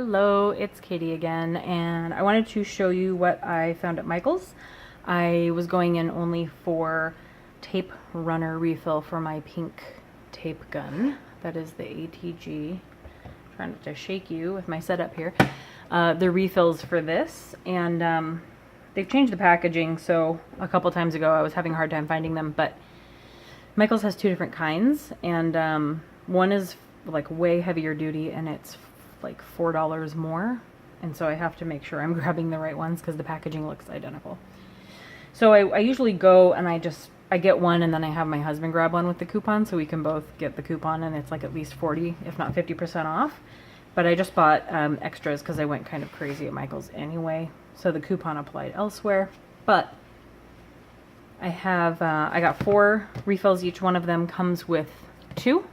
Hello, it's Katie again, and I wanted to show you what I found at Michael's. I was going in only for tape runner refill for my pink tape gun. That is the ATG. Trying not to shake you with my setup here. The refills for this, and they've changed the packaging, so a couple times ago I was having a hard time finding them, but Michael's has two different kinds, and one is like way heavier duty, and it's like $4 more, and so I have to make sure I'm grabbing the right ones because the packaging looks identical. So I usually go and I get one, and then I have my husband grab one with the coupon, so we can both get the coupon, and it's like at least 40 if not 50% off. But I just bought extras because I went kind of crazy at Michael's anyway, so the coupon applied elsewhere. But I got 4 refills. Each one of them comes with 2,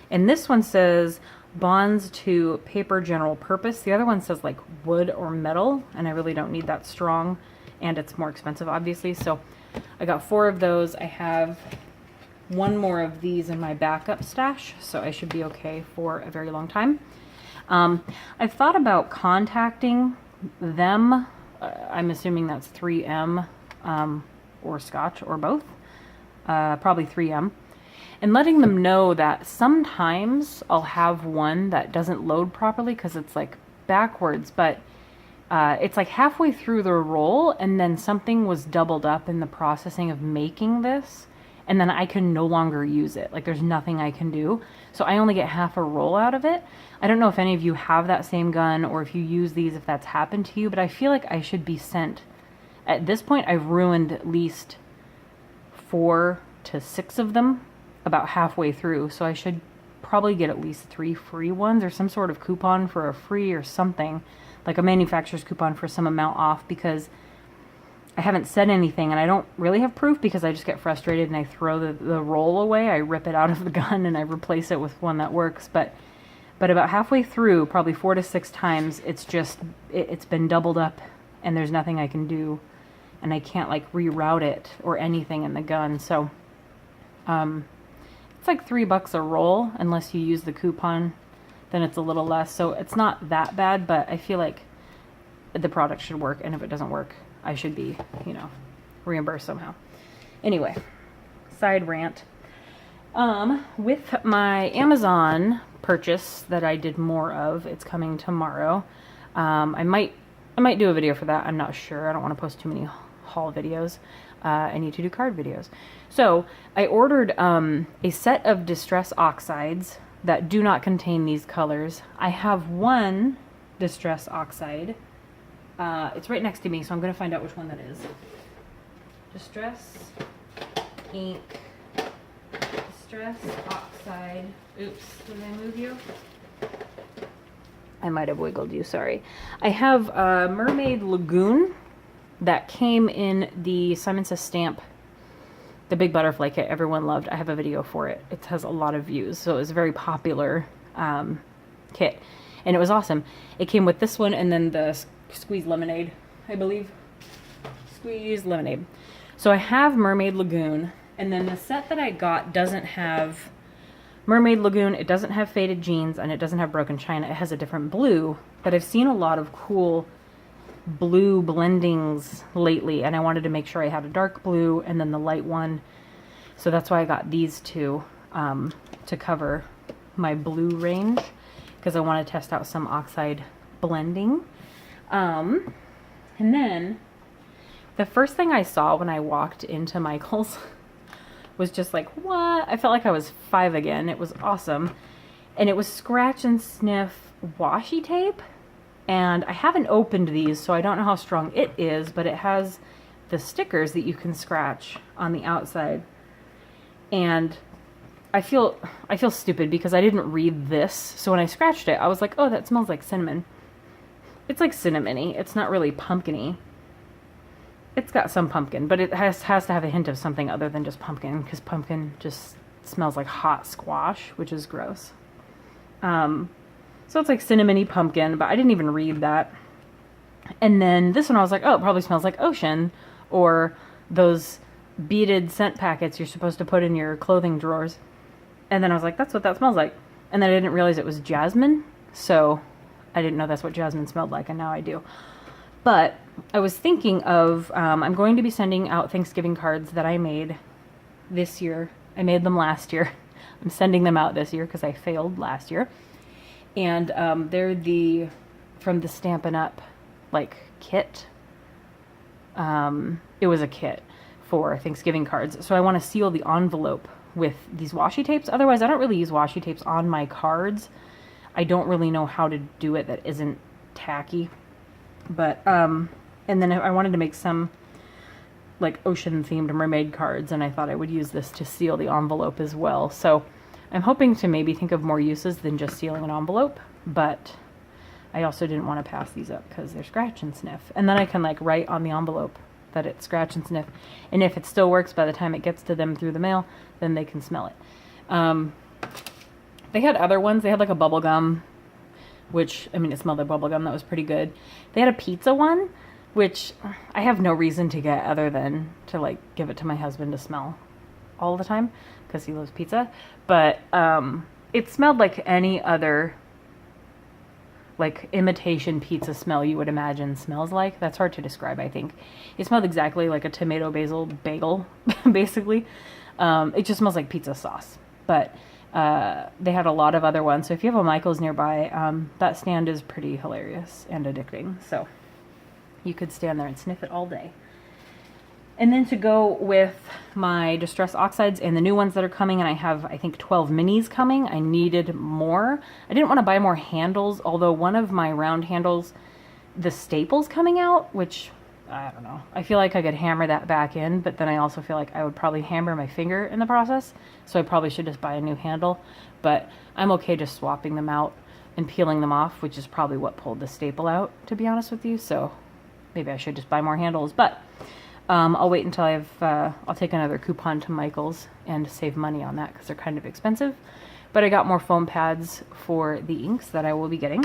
and this one says bonds to paper general purpose. The other one says like wood or metal, and I really don't need that strong, and it's more expensive obviously. So I got 4 of those. I have 1 more of these in my backup stash, so I should be okay for a very long time. I've thought about contacting them. I'm assuming that's 3M or Scotch or both, probably 3M. And letting them know that sometimes I'll have one that doesn't load properly because it's like backwards, but it's like halfway through the roll, and then something was doubled up in the processing of making this, and then I can no longer use it. Like there's nothing I can do. So I only get half a roll out of it. I don't know if any of you have that same gun or if you use these, if that's happened to you, but I feel like I should be sent. At this point, I've ruined at least 4 to 6 of them about halfway through, so I should probably get at least 3 free ones or some sort of coupon for a free or something, like a manufacturer's coupon for some amount off, because I haven't said anything and I don't really have proof because I just get frustrated and I throw the roll away. I rip it out of the gun and I replace it with one that works, but about halfway through, probably 4 to 6 times, it's been doubled up and there's nothing I can do, and I can't like reroute it or anything in the gun. So it's like $3 a roll unless you use the coupon, then it's a little less. So it's not that bad, but I feel like the product should work, and if it doesn't work, I should be, reimbursed somehow. Anyway, side rant. With my Amazon purchase that I did more of, it's coming tomorrow. I might do a video for that. I'm not sure. I don't want to post too many haul videos. I need to do card videos. So I ordered a set of Distress Oxides that do not contain these colors. I have one Distress Oxide. It's right next to me, so I'm going to find out which one that is. Distress Ink. Distress Oxide. Oops, did I move you? I might have wiggled you, sorry. I have Mermaid Lagoon that came in the Simon Says stamp, the big butterfly kit everyone loved. I have a video for it. It has a lot of views, so it was a very popular kit, and it was awesome. It came with this one and then the Squeeze Lemonade, I believe. Squeeze Lemonade. So I have Mermaid Lagoon, and then the set that I got doesn't have Mermaid Lagoon, it doesn't have Faded Jeans, and it doesn't have Broken China. It has a different blue, but I've seen a lot of cool blue blendings lately, and I wanted to make sure I had a dark blue and then the light one, so that's why I got these 2 to cover my blue range, because I want to test out some oxide blending. And then the first thing I saw when I walked into Michael's was just like, what? I felt like I was 5 again. It was awesome, and it was scratch and sniff washi tape. And I haven't opened these, so I don't know how strong it is, but it has the stickers that you can scratch on the outside. And I feel stupid because I didn't read this. So when I scratched it, I was like, oh, that smells like cinnamon. It's like cinnamony. It's not really pumpkin-y. It's got some pumpkin, but it has to have a hint of something other than just pumpkin, because pumpkin just smells like hot squash, which is gross. So it's like cinnamony pumpkin, but I didn't even read that. And then this one I was like, oh, it probably smells like ocean, or those beaded scent packets you're supposed to put in your clothing drawers. And then I was like, that's what that smells like. And then I didn't realize it was jasmine. So I didn't know that's what jasmine smelled like, and now I do. But I was thinking of, I'm going to be sending out Thanksgiving cards that I made this year. I made them last year. I'm sending them out this year because I failed last year. And they're from the Stampin' Up! Like kit. It was a kit for Thanksgiving cards. So I want to seal the envelope with these washi tapes. Otherwise, I don't really use washi tapes on my cards. I don't really know how to do it that isn't tacky. But, and then I wanted to make some like ocean themed mermaid cards, and I thought I would use this to seal the envelope as well. So I'm hoping to maybe think of more uses than just sealing an envelope, but I also didn't want to pass these up because they're scratch and sniff. And then I can like write on the envelope that it's scratch and sniff. And if it still works by the time it gets to them through the mail, then they can smell it. They had other ones. They had like a bubble gum, which, I mean, it smelled like bubble gum. That was pretty good. They had a pizza one, which I have no reason to get other than to like give it to my husband to smell all the time because he loves pizza. But it smelled like any other like imitation pizza smell you would imagine smells like. That's hard to describe, I think. It smelled exactly like a tomato basil bagel, basically. It just smells like pizza sauce. But they had a lot of other ones. So if you have a Michael's nearby, that stand is pretty hilarious and addicting. So you could stand there and sniff it all day. And then to go with my Distress Oxides and the new ones that are coming, and I have, I think, 12 minis coming. I needed more. I didn't want to buy more handles, although one of my round handles, the staple's coming out, which, I don't know. I feel like I could hammer that back in, but then I also feel like I would probably hammer my finger in the process, so I probably should just buy a new handle. But I'm okay just swapping them out and peeling them off, which is probably what pulled the staple out, to be honest with you. So maybe I should just buy more handles, but I'll wait until I'll take another coupon to Michael's and save money on that because they're kind of expensive. But I got more foam pads for the inks that I will be getting.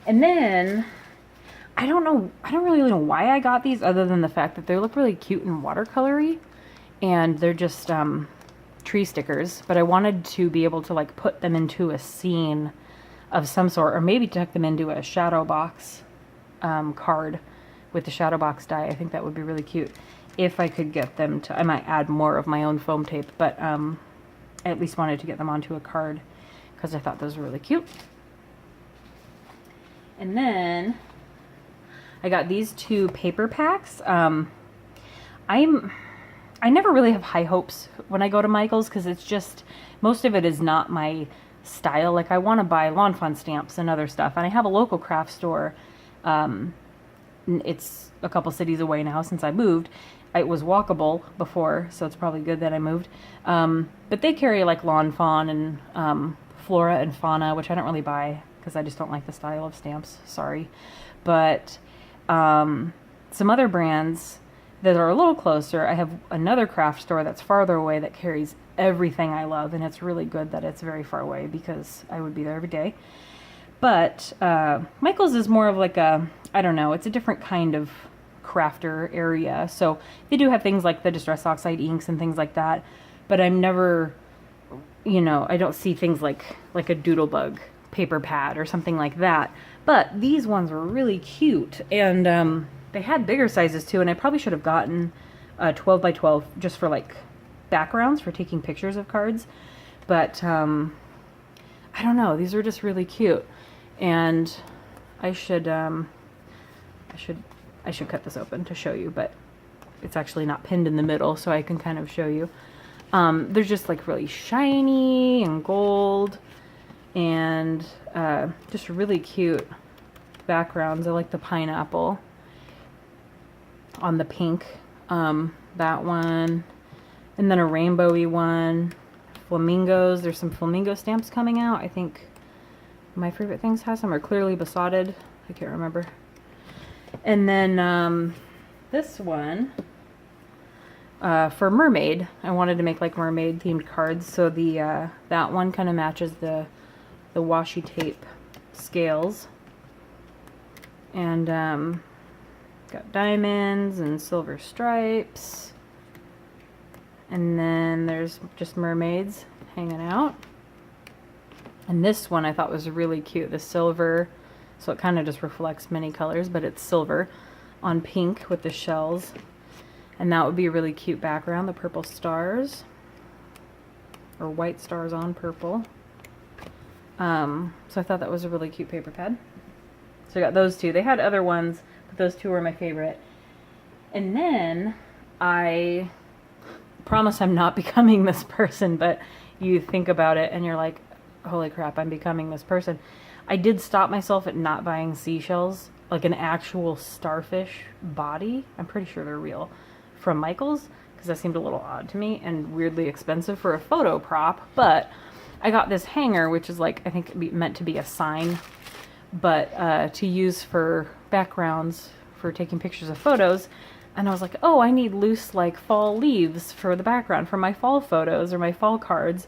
And then, I don't really know why I got these other than the fact that they look really cute and watercolory. And they're just tree stickers. But I wanted to be able to like put them into a scene of some sort, or maybe tuck them into a shadow box card with the shadow box die. I think that would be really cute if I could get them to. I might add more of my own foam tape, but I at least wanted to get them onto a card because I thought those were really cute. And then I got these two paper packs. I never really have high hopes when I go to Michael's because it's just, most of it is not my style. Like I want to buy Lawn Fawn stamps and other stuff, and I have a local craft store. It's a couple cities away now since I moved. It was walkable before, so it's probably good that I moved. But they carry like Lawn Fawn and Flora and Fauna, which I don't really buy because I just don't like the style of stamps. Sorry. But some other brands that are a little closer. I have another craft store that's farther away that carries everything I love, and it's really good that it's very far away because I would be there every day. But Michael's is more of like a, I don't know, it's a different kind of crafter area. So they do have things like the Distress Oxide inks and things like that. But I'm never, you know, I don't see things like a Doodlebug paper pad or something like that. But these ones were really cute. And they had bigger sizes too. And I probably should have gotten 12 by 12 just for like backgrounds for taking pictures of cards. But I don't know. These are just really cute. And I should cut this open to show you, but it's actually not pinned in the middle, so I can kind of show you. They're just like really shiny and gold and just really cute backgrounds. I like the pineapple on the pink, that one, and then a rainbowy one. Flamingos. There's some flamingo stamps coming out. I think My Favorite Things has some, or Clearly Besotted. I can't remember. And then this one for mermaid. I wanted to make like mermaid themed cards, so the that one kind of matches the washi tape scales. And got diamonds and silver stripes. And then there's just mermaids hanging out. And this one I thought was really cute, the silver, so it kind of just reflects many colors, but it's silver on pink with the shells. And that would be a really cute background, the purple stars, or white stars on purple. So I thought that was a really cute paper pad. So I got those two. They had other ones, but those two were my favorite. And then I promise I'm not becoming this person, but you think about it and you're like, holy crap, I'm becoming this person. I did stop myself at not buying seashells, like an actual starfish body. I'm pretty sure they're real, from Michaels, because that seemed a little odd to me and weirdly expensive for a photo prop. But I got this hanger, which is like, I think meant to be a sign, but to use for backgrounds for taking pictures of photos. And I was like, oh, I need loose like fall leaves for the background for my fall photos or my fall cards.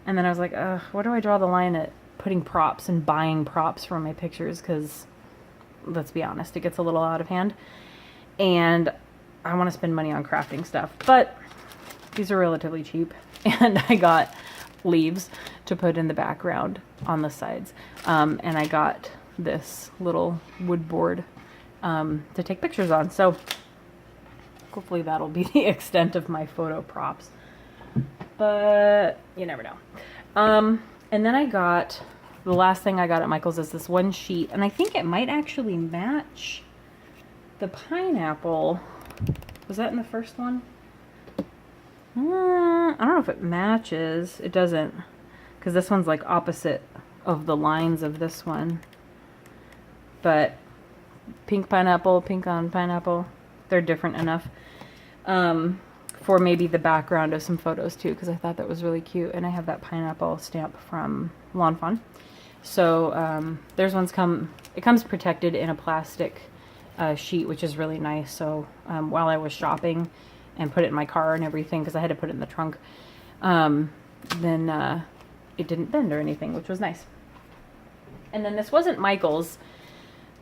And then I was like, where do I draw the line at putting props and buying props for my pictures? Because let's be honest, it gets a little out of hand. And I want to spend money on crafting stuff, but these are relatively cheap. And I got leaves to put in the background on the sides. And I got this little wood board to take pictures on. So hopefully that'll be the extent of my photo props. But you never know. And then I got, the last thing I got at Michael's is this one sheet. And I think it might actually match the pineapple. Was that in the first one? I don't know if it matches. It doesn't, because this one's like opposite of the lines of this one. But pink pineapple, pink on pineapple, they're different enough for maybe the background of some photos too, because I thought that was really cute. And I have that pineapple stamp from Lawn Fawn. So there's ones it comes protected in a plastic sheet, which is really nice. So while I was shopping and put it in my car and everything, because I had to put it in the trunk, then it didn't bend or anything, which was nice. And then this wasn't Michael's,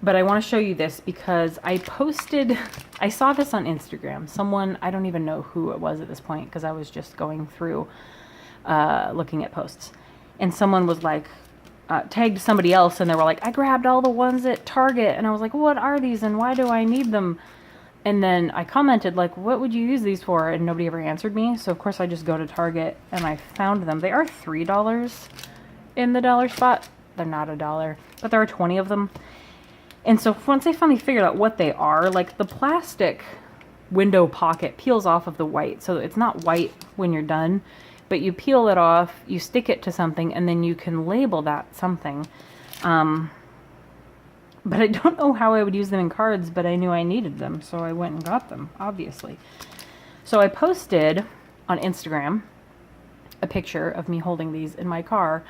but I want to show you this because I saw this on Instagram. Someone, I don't even know who it was at this point, because I was just going through looking at posts. And someone was like, tagged somebody else, and they were like, I grabbed all the ones at Target. And I was like, what are these and why do I need them? And then I commented, like, what would you use these for? And nobody ever answered me. So of course I just go to Target and I found them. They are $3 in the dollar spot. They're not $1, but there are 20 of them. And so once I finally figured out what they are, like the plastic window pocket peels off of the white. So it's not white when you're done, but you peel it off, you stick it to something, and then you can label that something. But I don't know how I would use them in cards, but I knew I needed them, so I went and got them, obviously. So I posted on Instagram a picture of me holding these in my car,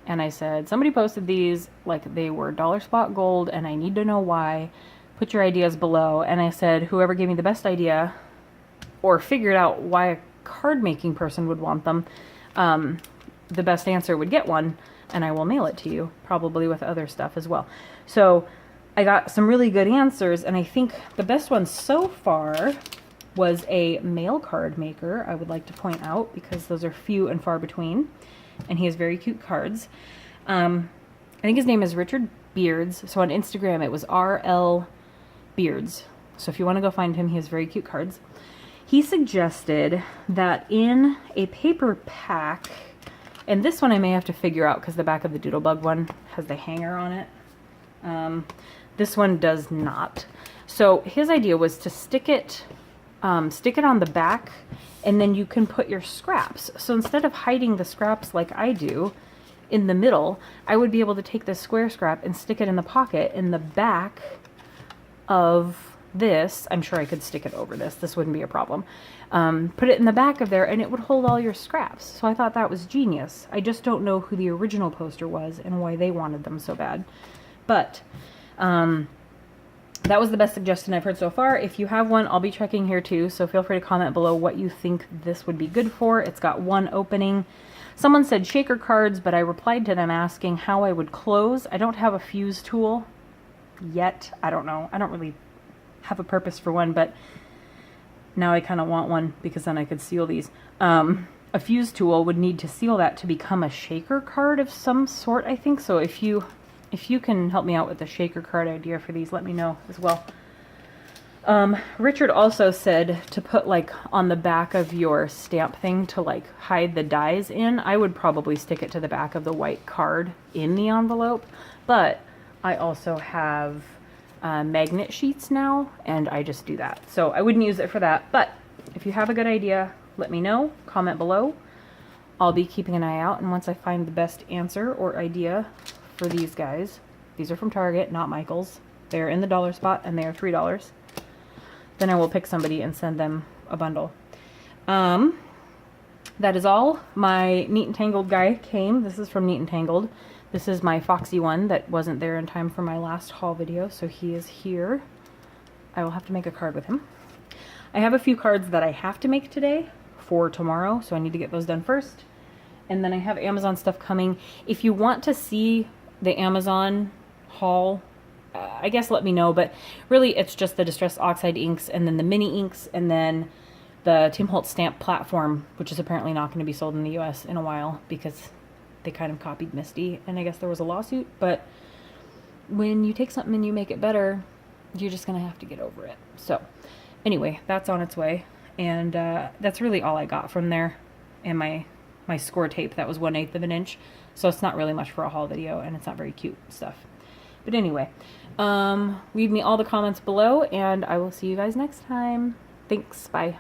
and I said, somebody posted these like they were dollar spot gold, and I need to know why. Put your ideas below. And I said, whoever gave me the best idea or figured out why a card making person would want them, the best answer would get one, and I will mail it to you, probably with other stuff as well. So I got some really good answers, and I think the best one so far was a mail card maker, I would like to point out, because those are few and far between, and he has very cute cards. I think his name is Richard Beards, so on Instagram it was RL Beards. So if you want to go find him, he has very cute cards. He suggested that in a paper pack, and this one I may have to figure out because the back of the Doodlebug one has the hanger on it. This one does not. So his idea was to stick it on the back, and then you can put your scraps. So instead of hiding the scraps like I do in the middle, I would be able to take this square scrap and stick it in the pocket in the back of this. I'm sure I could stick it over this. This wouldn't be a problem. Put it in the back of there and it would hold all your scraps. So I thought that was genius. I just don't know who the original poster was and why they wanted them so bad. But that was the best suggestion I've heard so far. If you have one, I'll be checking here too. So feel free to comment below what you think this would be good for. It's got one opening. Someone said shaker cards, but I replied to them asking how I would close. I don't have a fuse tool yet. I don't know. I don't really have a purpose for one, but now I kind of want one because then I could seal these. a fuse tool would need to seal that to become a shaker card of some sort, I think. So if you can help me out with the shaker card idea for these, let me know as well. Richard also said to put like on the back of your stamp thing to like hide the dies in. I would probably stick it to the back of the white card in the envelope, but I also have magnet sheets now, and I just do that. So I wouldn't use it for that, but if you have a good idea, let me know, comment below. I'll be keeping an eye out, and once I find the best answer or idea for these guys, these are from Target, not Michael's. They're in the dollar spot and they are $3. Then I will pick somebody and send them a bundle. That is all. My Neat and Tangled guy came. This is from Neat and Tangled. This is my Foxy one that wasn't there in time for my last haul video, so he is here. I will have to make a card with him. I have a few cards that I have to make today for tomorrow, so I need to get those done first. And then I have Amazon stuff coming. If you want to see the Amazon haul, I guess let me know, but really it's just the Distress Oxide inks and then the mini inks and then the Tim Holtz stamp platform, which is apparently not going to be sold in the US in a while because they kind of copied Misty, and I guess there was a lawsuit. But when you take something and you make it better, you're just going to have to get over it. So anyway, that's on its way, and that's really all I got from there. And my score tape, that was 1/8 of an inch, so it's not really much for a haul video, and it's not very cute stuff. But anyway, leave me all the comments below, and I will see you guys next time. Thanks, bye.